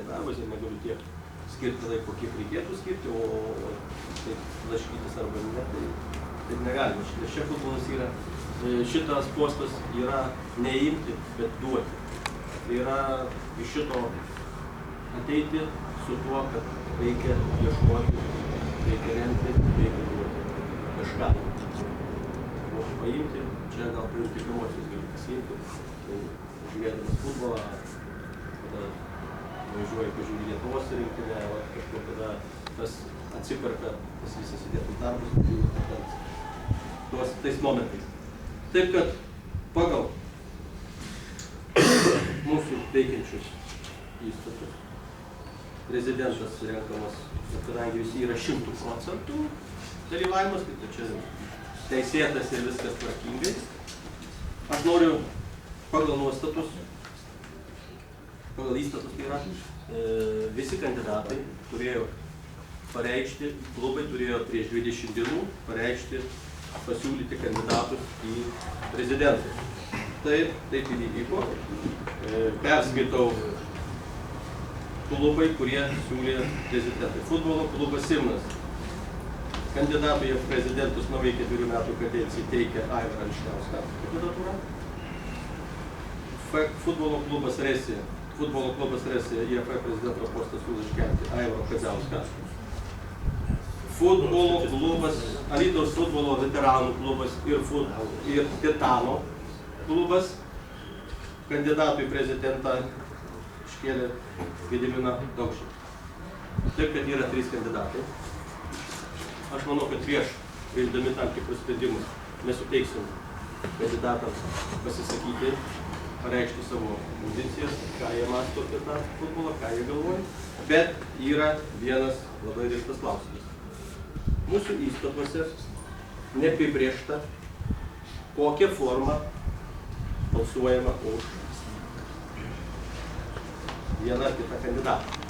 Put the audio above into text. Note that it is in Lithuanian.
darbas ir negaliu tiek skirti laiko, kiek reikėtų skirti, o taip laškytis arba ne, tai negalima. Nes čia futbolas yra, šitas postas yra neimti, bet duoti. Tai yra iš šito ateiti su tuo, kad reikia ieškoti, reikia remti, reikia duoti kažką. O paimti, čia gal priimti emocijos gali pasiimti, žiūrėdamas futbolą, kada važiuoji pažiūrį Lietuvos rinktinę, kažkur tada tas atsiperka, tas visas įdėtus darbus, tais momentais. Taip, kad pagal mūsų veikiančius įstatus prezidentas renkamas, kadangi visi yra 100% dalyvavimas, tai čia teisėtas ir viskas tvarkingai. Aš noriu pagal nuostatus, pagal įstatus tai yra, visi kandidatai turėjo pareikšti, klubai turėjo prieš 20 dienų pareikšti, pasiūlyti kandidatus į prezidentus. Taip ir įvyko. Perskaitau klubai, kurie siūlė prezidentai. Futbolo klubas Simnas. Kandidatų į prezidentus naujai 4 metų kadencijai teikia Aivarą Vyšniauską kandidatūrą. Futbolo klubas Resija IFF prezidento postą siūlo iškelti Aivarą Kadziauską. Futbolo klubas, Alytaus futbolo veteranų klubas ir Titano klubas kandidatų į prezidentą iškėlė Gediminą Daukšį. Taip, kad yra 3 kandidatai. Aš manau, kad prieš priimdami tam tikrus sprendimus mes suteiksim kandidatams pasisakyti, pareikšti savo pozicijas, ką jie mąsto apie tą futbolą, ką jie galvoja. Bet yra vienas labai rimtas klausimas. Mūsų įstatuose neapibrėžta, kokią formą balsuojama už vieną ar kitą kandidatą.